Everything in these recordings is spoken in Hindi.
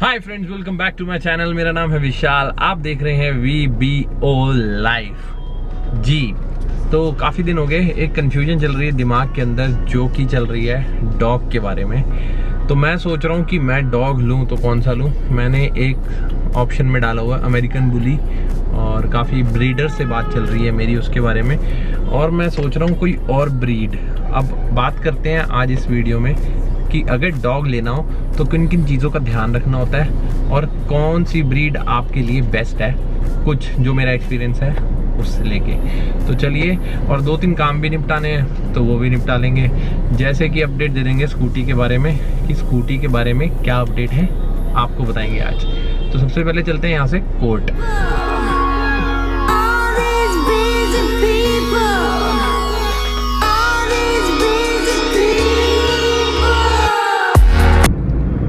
Hi friends, welcome back to my channel. मेरा नाम है विशाल, आप देख रहे हैं VBO लाइफ। जी तो काफ़ी दिन हो गए, एक कन्फ्यूजन चल रही है दिमाग के अंदर जो कि चल रही है डॉग के बारे में। तो मैं सोच रहा हूँ कि मैं डॉग लूँ तो कौन सा लूँ। मैंने एक ऑप्शन में डाला हुआ अमेरिकन बुली और काफ़ी ब्रीडर से बात चल रही है मेरी उसके बारे में, और मैं सोच रहा हूँ कोई और ब्रीड। अब बात करते हैं आज इस वीडियो में कि अगर डॉग लेना हो तो किन किन चीज़ों का ध्यान रखना होता है और कौन सी ब्रीड आपके लिए बेस्ट है, कुछ जो मेरा एक्सपीरियंस है उससे लेके। तो चलिए, और 2-3 काम भी निपटाने हैं तो वो भी निपटा लेंगे। जैसे कि अपडेट दे देंगे स्कूटी के बारे में कि स्कूटी के बारे में क्या अपडेट है आपको बताएंगे आज। तो सबसे पहले चलते हैं यहाँ से कोर्ट।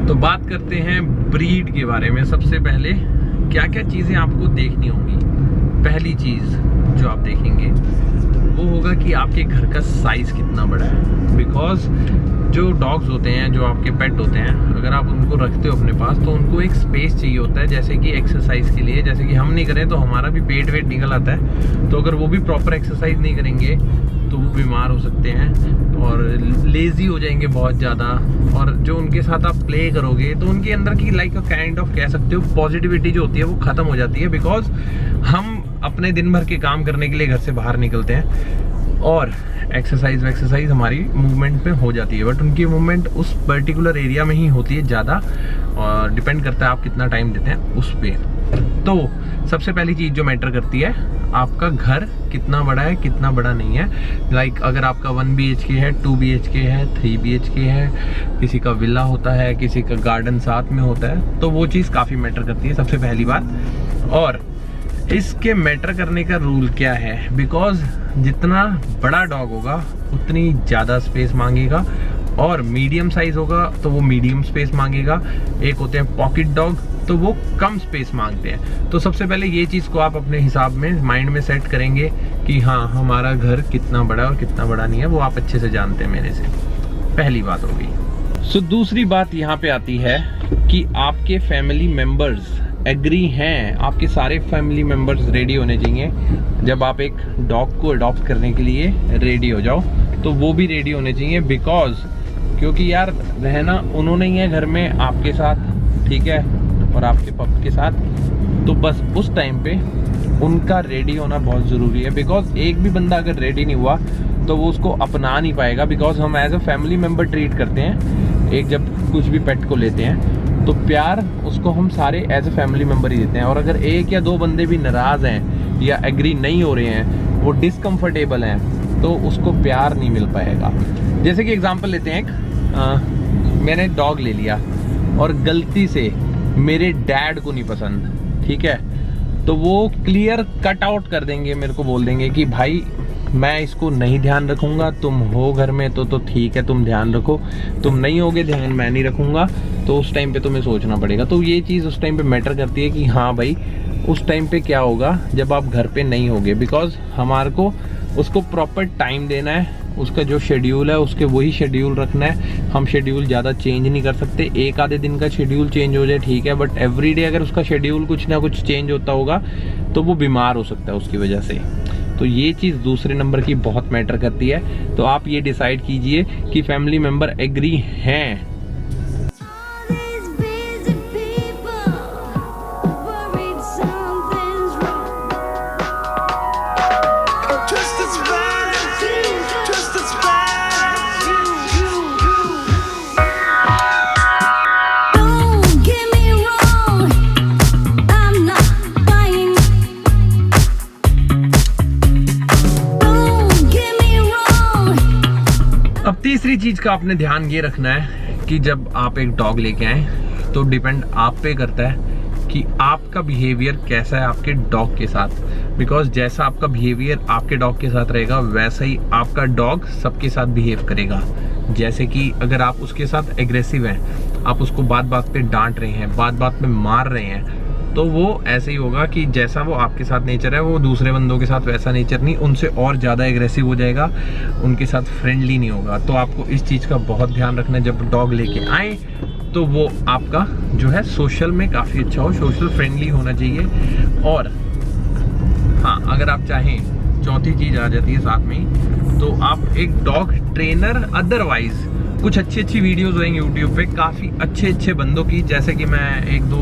तो बात करते हैं ब्रीड के बारे में। सबसे पहले क्या क्या चीज़ें आपको देखनी होंगी। पहली चीज़ जो आप देखेंगे वो होगा कि आपके घर का साइज़ कितना बड़ा है। बिकॉज जो डॉग्स होते हैं, जो आपके पेट होते हैं, अगर आप उनको रखते हो अपने पास तो उनको एक स्पेस चाहिए होता है, जैसे कि एक्सरसाइज के लिए। जैसे कि हम नहीं करें तो हमारा भी पेट वेट निकल आता है, तो अगर वो भी प्रॉपर एक्सरसाइज नहीं करेंगे तो वो बीमार हो सकते हैं और लेज़ी हो जाएंगे बहुत ज़्यादा। और जो उनके साथ आप प्ले करोगे तो उनके अंदर की लाइक काइंड ऑफ कह सकते हो पॉजिटिविटी जो होती है वो ख़त्म हो जाती है। बिकॉज हम अपने दिन भर के काम करने के लिए घर से बाहर निकलते हैं और एक्सरसाइज हमारी मूवमेंट में हो जाती है, बट उनकी मूवमेंट उस पर्टिकुलर एरिया में ही होती है ज़्यादा, और डिपेंड करता है आप कितना टाइम देते हैं उस पर। तो सबसे पहली चीज़ जो मैटर करती है, आपका घर कितना बड़ा है कितना बड़ा नहीं है। लाइक अगर आपका 1 BHK है, 2 BHK है, 3 BHK है, किसी का विला होता है, किसी का गार्डन साथ में होता है, तो वो चीज़ काफ़ी मैटर करती है सबसे पहली बात। और इसके मैटर करने का रूल क्या है, बिकॉज जितना बड़ा डॉग होगा उतनी ज़्यादा स्पेस मांगेगा, और मीडियम साइज होगा तो वो मीडियम स्पेस मांगेगा। एक होते हैं पॉकेट डॉग तो वो कम स्पेस मांगते हैं। तो सबसे पहले ये चीज़ को आप अपने हिसाब में माइंड में सेट करेंगे कि हाँ हमारा घर कितना बड़ा है और कितना बड़ा नहीं है, वो आप अच्छे से जानते हैं मेरे से। पहली बात होगी। सो दूसरी बात यहाँ पे आती है कि आपके फैमिली मेम्बर्स एग्री हैं। आपके सारे फैमिली मेम्बर्स रेडी होने चाहिए। जब आप एक डॉग को अडॉप्ट करने के लिए रेडी हो जाओ तो वो भी रेडी होने चाहिए। बिकॉज क्योंकि यार रहना उन्होंने ही है घर में आपके साथ, ठीक है, और आपके पप के साथ, तो बस उस टाइम पे उनका रेडी होना बहुत ज़रूरी है। बिकॉज एक भी बंदा अगर रेडी नहीं हुआ तो वो उसको अपना नहीं पाएगा। बिकॉज हम as a family member treat करते हैं। एक जब कुछ भी पेट को लेते हैं तो प्यार उसको हम सारे एज अ फैमिली मेम्बर ही देते हैं। और अगर 1 या 2 बंदे भी नाराज़ हैं या एग्री नहीं हो रहे हैं, वो डिसकम्फर्टेबल हैं, तो उसको प्यार नहीं मिल पाएगा। जैसे कि एग्जांपल लेते हैं, मैंने डॉग ले लिया और गलती से मेरे डैड को नहीं पसंद, ठीक है, तो वो क्लियर कट आउट कर देंगे, मेरे को बोल देंगे कि भाई मैं इसको नहीं ध्यान रखूंगा, तुम हो घर में तो ठीक है, तुम ध्यान रखो, तुम नहीं होगे ध्यान मैं नहीं रखूंगा। तो उस टाइम पे तुम्हें सोचना पड़ेगा। तो ये चीज़ उस टाइम पे मैटर करती है कि हाँ भाई उस टाइम पे क्या होगा जब आप घर पे नहीं होगे। बिकॉज हमारे को उसको प्रॉपर टाइम देना है, उसका जो शेड्यूल है उसके वही शेड्यूल रखना है। हम शेड्यूल ज़्यादा चेंज नहीं कर सकते। एक आधे दिन का शेड्यूल चेंज हो जाए ठीक है, बट एवरीडे अगर उसका शेड्यूल कुछ ना कुछ चेंज होता होगा तो वो बीमार हो सकता है उसकी वजह से। तो ये चीज़ दूसरे नंबर की बहुत मैटर करती है। तो आप ये डिसाइड कीजिए कि फैमिली मेम्बर एग्री हैं। अब तीसरी चीज का आपने ध्यान ये रखना है कि जब आप एक डॉग लेके आए तो डिपेंड आप पे करता है कि आपका बिहेवियर कैसा है आपके डॉग के साथ। बिकॉज जैसा आपका बिहेवियर आपके डॉग के साथ रहेगा वैसा ही आपका डॉग सबके साथ बिहेव करेगा। जैसे कि अगर आप उसके साथ एग्रेसिव हैं, आप उसको बात बात पे डांट रहे हैं, बात बात पे मार रहे हैं, तो वो ऐसे ही होगा कि जैसा वो आपके साथ नेचर है वो दूसरे बंदों के साथ वैसा नेचर नहीं, उनसे और ज़्यादा एग्रेसिव हो जाएगा, उनके साथ फ्रेंडली नहीं होगा। तो आपको इस चीज़ का बहुत ध्यान रखना है जब डॉग लेके आए, तो वो आपका जो है सोशल में काफ़ी अच्छा हो, सोशल फ्रेंडली होना चाहिए। और हाँ, अगर आप चाहें, चौथी चीज़ आ जाती है साथ में ही, तो आप एक डॉग ट्रेनर, अदरवाइज कुछ अच्छी वीडियोस होंगी यूट्यूब पे काफ़ी अच्छे बंदों की, जैसे कि मैं एक दो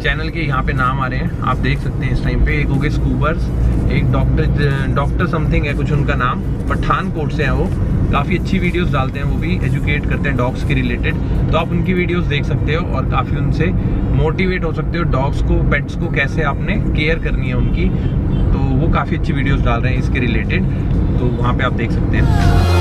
चैनल के यहाँ पे नाम आ रहे हैं, आप देख सकते हैं इस टाइम पे। एक हो गए स्कूबर्स, एक डॉक्टर समथिंग है कुछ उनका नाम, पठानकोट से है वो, काफ़ी अच्छी वीडियोस डालते हैं, वो भी एजुकेट करते हैं डॉग्स के रिलेटेड। तो आप उनकी वीडियोस देख सकते हो और काफ़ी उनसे मोटिवेट हो सकते हो, डॉग्स को, पेट्स को कैसे आपने केयर करनी है उनकी। तो वो काफ़ी अच्छी वीडियोस डाल रहे हैं इसके रिलेटेड, तो वहाँ पे आप देख सकते हैं।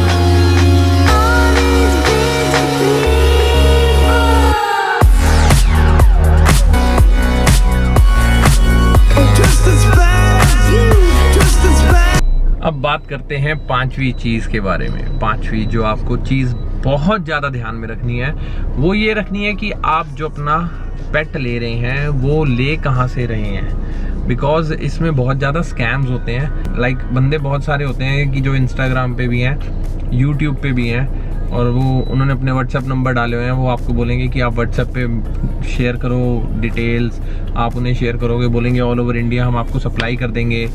अब बात करते हैं पांचवी चीज के बारे में। पांचवी जो आपको चीज बहुत ज्यादा ध्यान में रखनी है, वो ये रखनी है कि आप जो अपना पेट ले रहे हैं वो ले कहाँ से रहे हैं। बिकॉज इसमें बहुत ज़्यादा स्कैम्स होते हैं। लाइक बंदे बहुत सारे होते हैं कि जो इंस्टाग्राम पे भी हैं, यूट्यूब पे भी हैं, और वो उन्होंने अपने व्हाट्सएप नंबर डाले हुए हैं। वो आपको बोलेंगे कि आप व्हाट्सएप पे शेयर करो डिटेल्स, आप उन्हें शेयर करोगे, बोलेंगे ऑल ओवर इंडिया हम आपको सप्लाई कर देंगे।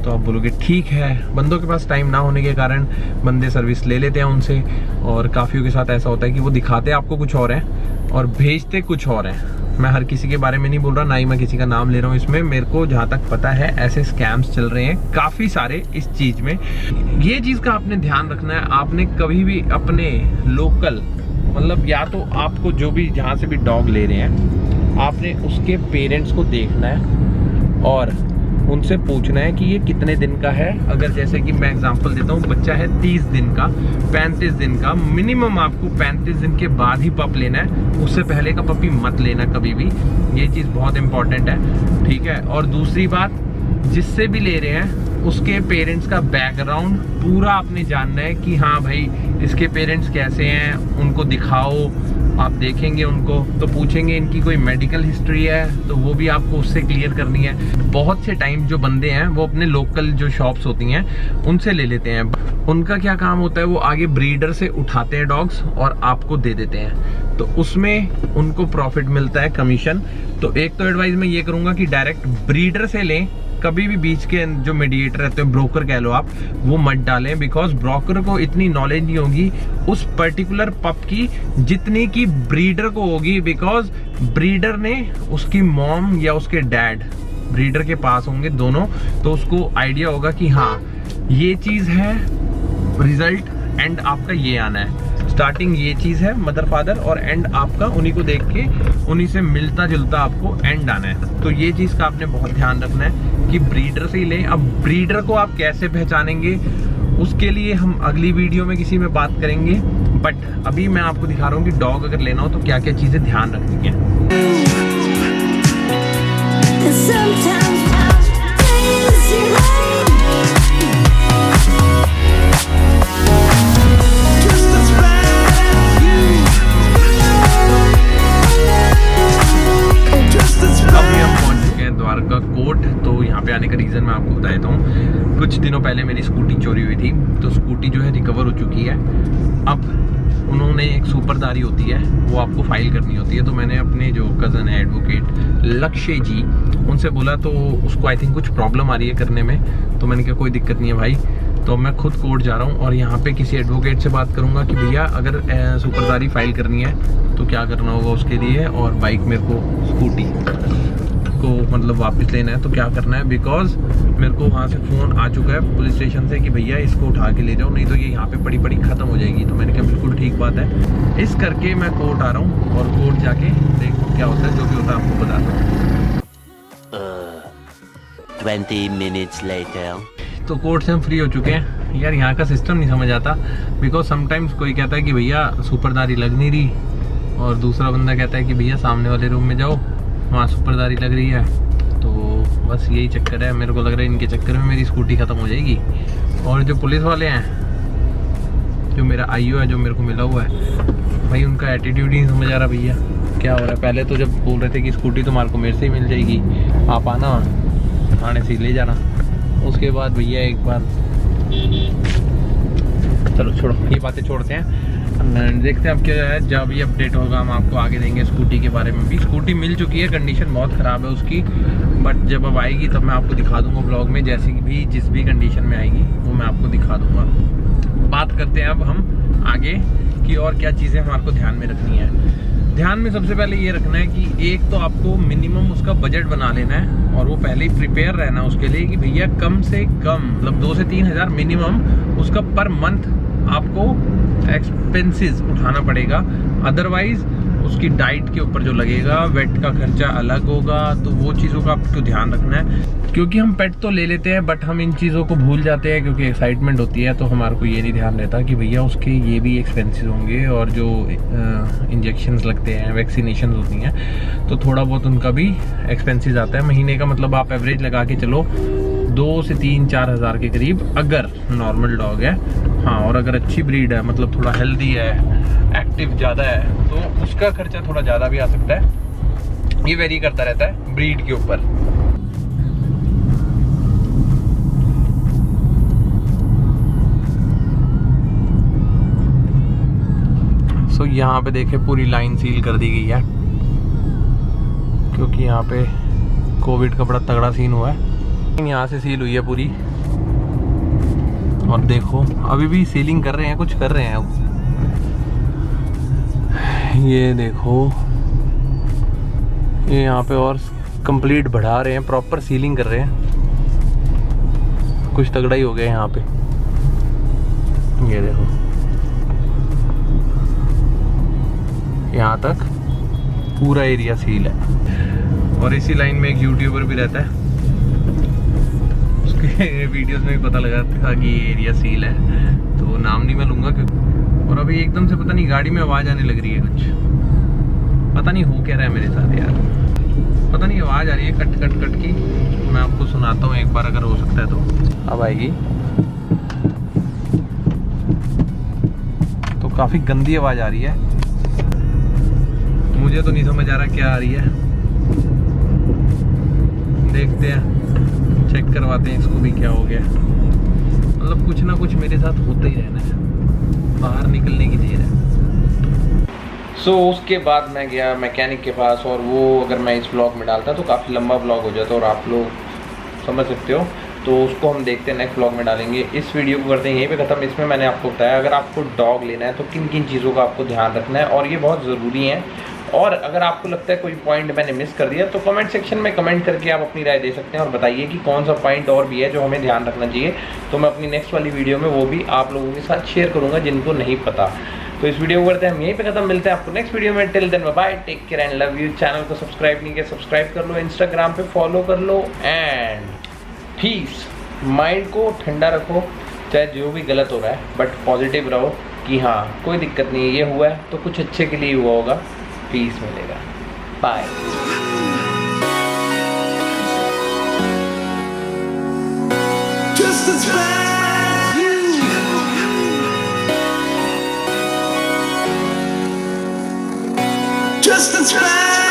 तो आप बोलोगे ठीक है। बंदों के पास टाइम ना होने के कारण बंदे सर्विस ले लेते हैं उनसे, और काफ़ियों के साथ ऐसा होता है कि वो दिखाते आपको कुछ और हैं और भेजते कुछ और हैं। मैं हर किसी के बारे में नहीं बोल रहा, ना ही मैं किसी का नाम ले रहा हूँ इसमें। मेरे को जहाँ तक पता है ऐसे स्कैम्स चल रहे हैं काफ़ी सारे इस चीज़ में। ये चीज़ का आपने ध्यान रखना है। आपने कभी भी अपने लोकल, मतलब या तो आपको जो भी जहाँ से भी डॉग ले रहे हैं, आपने उसके पेरेंट्स को देखना है और उनसे पूछना है कि ये कितने दिन का है। अगर जैसे कि मैं एग्जांपल देता हूँ, बच्चा है 30 दिन का, 35 दिन का, मिनिमम आपको 35 दिन के बाद ही पप लेना है, उससे पहले का पपी मत लेना कभी भी। ये चीज़ बहुत इंपॉर्टेंट है, ठीक है। और दूसरी बात, जिससे भी ले रहे हैं उसके पेरेंट्स का बैकग्राउंड पूरा आपने जानना है कि हाँ भाई इसके पेरेंट्स कैसे हैं, उनको दिखाओ। आप देखेंगे उनको तो पूछेंगे इनकी कोई मेडिकल हिस्ट्री है, तो वो भी आपको उससे क्लियर करनी है। बहुत से टाइम जो बंदे हैं वो अपने लोकल जो शॉप्स होती हैं उनसे ले लेते हैं। उनका क्या काम होता है, वो आगे ब्रीडर से उठाते हैं डॉग्स और आपको दे देते हैं, तो उसमें उनको प्रॉफिट मिलता है, कमीशन। तो एक तो एडवाइस मैं ये करूँगा कि डायरेक्ट ब्रीडर से लें। कभी भी बीच के जो मीडिएटर रहते हैं, ब्रोकर कह लो आप, वो मत डालें। बिकॉज ब्रोकर को इतनी नॉलेज नहीं होगी उस पर्टिकुलर पप की जितनी की ब्रीडर को होगी। बिकॉज ब्रीडर ने उसकी मॉम या उसके डैड ब्रीडर के पास होंगे दोनों, तो उसको आइडिया होगा कि हाँ ये चीज़ है, रिजल्ट एंड आपका ये आना है। स्टार्टिंग ये चीज़ है मदर फादर, और एंड आपका उन्हीं को देख के उन्हीं से मिलता जुलता आपको एंड आना है। तो ये चीज़ का आपने बहुत ध्यान रखना है कि ब्रीडर से ही लें। अब ब्रीडर को आप कैसे पहचानेंगे उसके लिए हम अगली वीडियो में किसी में बात करेंगे, बट अभी मैं आपको दिखा रहा हूँ कि डॉग अगर लेना हो तो क्या क्या चीज़ें ध्यान रखनी है। द्वारका कोट। तो यहाँ पे आने का रीज़न मैं आपको बता देता हूँ। कुछ दिनों पहले मेरी स्कूटी चोरी हुई थी, तो स्कूटी जो है रिकवर हो चुकी है। अब उन्होंने एक सुपरदारी होती है, वो आपको फाइल करनी होती है। तो मैंने अपने जो कज़न है एडवोकेट लक्ष्य जी, उनसे बोला, तो उसको आई थिंक कुछ प्रॉब्लम आ रही है करने में। तो मैंने कहा कोई दिक्कत नहीं है भाई, तो मैं खुद कोर्ट जा रहा हूँ और यहाँ पे किसी एडवोकेट से बात करूँगा कि भैया अगर सुपरदारी फाइल करनी है तो क्या करना होगा उसके लिए, और बाइक मेरे को स्कूटी को मतलब वापस लेना है तो क्या करना है। बिकॉज मेरे को वहाँ से फ़ोन आ चुका है पुलिस स्टेशन से कि भैया इसको उठा के ले जाओ, नहीं तो ये यहाँ पे पड़ी पड़ी ख़त्म हो जाएगी। तो मैंने कहा बिल्कुल ठीक बात है। इस करके मैं कोर्ट आ रहा हूँ और कोर्ट जाके देखो क्या होता है, जो भी होता है आपको बताता हूँ। 20 minutes later. तो कोर्ट से हम फ्री हो चुके हैं। यार यहाँ का सिस्टम नहीं समझ आता। बिकॉज समटाइम्स कोई कहता है कि भैया सुपरदारी लग नहीं रही, और दूसरा बंदा कहता है कि भैया सामने वाले रूम में जाओ, वहाँ सुपरदारी लग रही है। तो बस यही चक्कर है। मेरे को लग रहा है इनके चक्कर में मेरी स्कूटी ख़त्म हो जाएगी। और जो पुलिस वाले हैं, जो मेरा आईओ है जो मेरे को मिला हुआ है, भाई उनका एटीट्यूड ही नहीं समझ आ रहा भैया। क्या हो रहा है। पहले तो जब बोल रहे थे कि स्कूटी तुम्हारे को मेरे से ही मिल जाएगी, आप आना थाने से ले जाना, उसके बाद भैया एक बार चलो छोड़ो ये बातें छोड़ते हैं, देखते हैं अब क्या है। जब भी अपडेट होगा हम आपको आगे देंगे। स्कूटी के बारे में भी, स्कूटी मिल चुकी है, कंडीशन बहुत ख़राब है उसकी, बट जब अब आएगी तब मैं आपको दिखा दूंगा ब्लॉग में, जैसी भी जिस भी कंडीशन में आएगी वो मैं आपको दिखा दूंगा। बात करते हैं अब हम आगे कि और क्या चीज़ें हमारे को ध्यान में रखनी है। ध्यान में सबसे पहले ये रखना है कि एक तो आपको मिनिमम उसका बजट बना लेना है, और वो पहले ही प्रिपेयर रहना उसके लिए कि भैया कम से कम मतलब 2 से 3 हज़ार मिनिमम उसका पर मंथ आपको एक्सपेंसेस उठाना पड़ेगा। अदरवाइज उसकी डाइट के ऊपर जो लगेगा, वेट का खर्चा अलग होगा, तो वो चीज़ों का आपको ध्यान रखना है। क्योंकि हम पेट तो ले लेते हैं बट हम इन चीज़ों को भूल जाते हैं क्योंकि एक्साइटमेंट होती है, तो हमारे को ये नहीं ध्यान रहता कि भैया उसके ये भी एक्सपेंसेस होंगे, और जो इंजेक्शंस लगते हैं, वैक्सीनेशन होती हैं, तो थोड़ा बहुत उनका भी एक्सपेंसेस आता है महीने का। मतलब आप एवरेज लगा के चलो 2 से 3-4 हज़ार के करीब अगर नॉर्मल डॉग है। हाँ, और अगर अच्छी ब्रीड है, मतलब थोड़ा हेल्दी है, एक्टिव ज़्यादा है, तो उसका खर्चा थोड़ा ज़्यादा भी आ सकता है। ये वेरी करता रहता है ब्रीड के ऊपर। सो यहाँ पे देखे पूरी लाइन सील कर दी गई है क्योंकि यहाँ पे कोविड का बड़ा तगड़ा सीन हुआ है। यहाँ से सील हुई है पूरी, और देखो अभी भी सीलिंग कर रहे हैं, कुछ कर रहे हैं अब। ये देखो ये यहाँ पे और कंप्लीट बढ़ा रहे हैं, प्रॉपर सीलिंग कर रहे हैं, कुछ तगड़ा ही हो गया यहाँ पे। ये देखो यहाँ तक पूरा एरिया सील है। और इसी लाइन में एक यूट्यूबर भी रहता है, उसके वीडियोस में भी पता लगा था कि ये एरिया सील है, तो नाम नहीं मैं लूँगा क्योंकि। और अभी एकदम से पता नहीं गाड़ी में आवाज़ आने लग रही है, कुछ पता नहीं हो क्या रहा है मेरे साथ यार, पता नहीं आवाज़ आ रही है कट कट कट की। मैं आपको सुनाता हूँ एक बार अगर हो सकता है तो। अब आएगी तो काफ़ी गंदी आवाज़ आ रही है, मुझे तो नहीं समझ आ रहा क्या आ रही है। देखते हैं, चेक करवाते हैं इसको भी क्या हो गया। मतलब कुछ ना कुछ मेरे साथ होता ही रहना है, बाहर निकलने की देर है। सो उसके बाद मैं गया मैकेनिक के पास, और वो अगर मैं इस ब्लॉग में डालता तो काफ़ी लंबा ब्लॉग हो जाता और आप लोग समझ सकते हो, तो उसको हम देखते हैं नेक्स्ट ब्लॉग में डालेंगे। इस वीडियो को करते हैं यहीं पे ख़त्म। इसमें मैंने आपको बताया अगर आपको डॉग लेना है तो किन किन चीज़ों का आपको ध्यान रखना है, और ये बहुत ज़रूरी है। और अगर आपको लगता है कोई पॉइंट मैंने मिस कर दिया तो कमेंट सेक्शन में कमेंट करके आप अपनी राय दे सकते हैं और बताइए कि कौन सा पॉइंट और भी है जो हमें ध्यान रखना चाहिए, तो मैं अपनी नेक्स्ट वाली वीडियो में वो भी आप लोगों के साथ शेयर करूँगा जिनको नहीं पता। तो इस वीडियो को करते हैं हम यहीं पे खत्म, मिलते हैं आपको नेक्स्ट वीडियो में। Till then bye bye, take care and love you. Channel को सब्सक्राइब नहीं किया सब्सक्राइब कर लो, इंस्टाग्राम पे फॉलो कर लो, एंड पीस। माइंड को ठंडा रखो, चाहे जो भी गलत हो रहा है बट पॉजिटिव रहो कि हाँ कोई दिक्कत नहीं है, ये हुआ है तो कुछ अच्छे के लिए हुआ होगा, पीस मिलेगा। बाय। Just as bad.